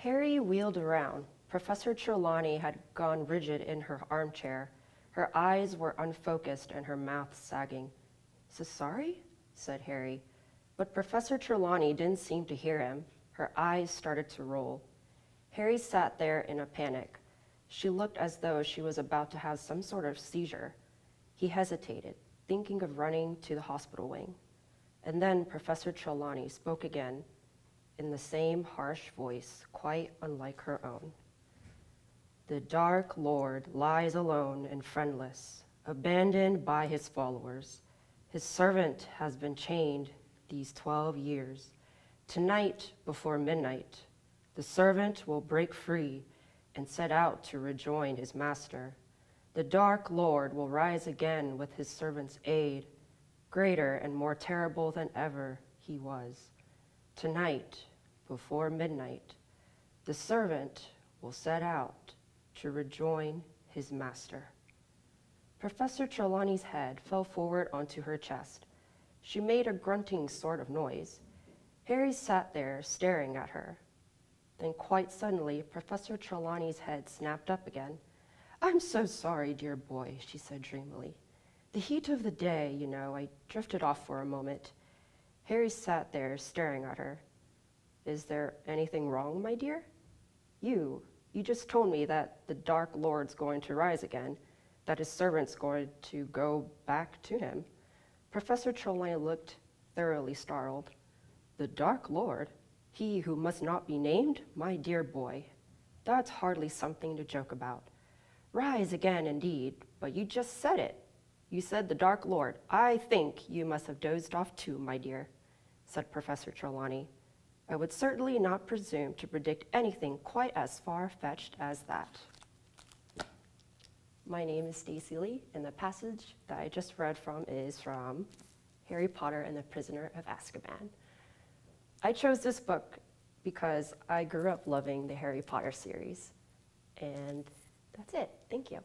Harry wheeled around. Professor Trelawney had gone rigid in her armchair. Her eyes were unfocused and her mouth sagging. "So sorry?" said Harry. But Professor Trelawney didn't seem to hear him. Her eyes started to roll. Harry sat there in a panic. She looked as though she was about to have some sort of seizure. He hesitated, thinking of running to the hospital wing. And then Professor Trelawney spoke again, in the same harsh voice, quite unlike her own. "The Dark Lord lies alone and friendless, abandoned by his followers. His servant has been chained these 12 years. Tonight, before midnight, the servant will break free and set out to rejoin his master. The Dark Lord will rise again with his servant's aid. Greater and more terrible than ever he was. Tonight, before midnight, the servant will set out to rejoin his master." Professor Trelawney's head fell forward onto her chest. She made a grunting sort of noise. Harry sat there staring at her. Then quite suddenly, Professor Trelawney's head snapped up again. "I'm so sorry, dear boy," she said dreamily. "The heat of the day, you know, I drifted off for a moment." Harry sat there staring at her. "Is there anything wrong, my dear? You just told me that the Dark Lord's going to rise again, that his servant's going to go back to him." Professor Trelawney looked thoroughly startled. "The Dark Lord? He who must not be named? My dear boy, that's hardly something to joke about. Rise again, indeed, but you just said it. You said the Dark Lord. I think you must have dozed off too, my dear," said Professor Trelawney. "I would certainly not presume to predict anything quite as far-fetched as that." My name is Stacey Lee, and the passage that I just read from is from Harry Potter and the Prisoner of Azkaban. I chose this book because I grew up loving the Harry Potter series, and that's it. Thank you.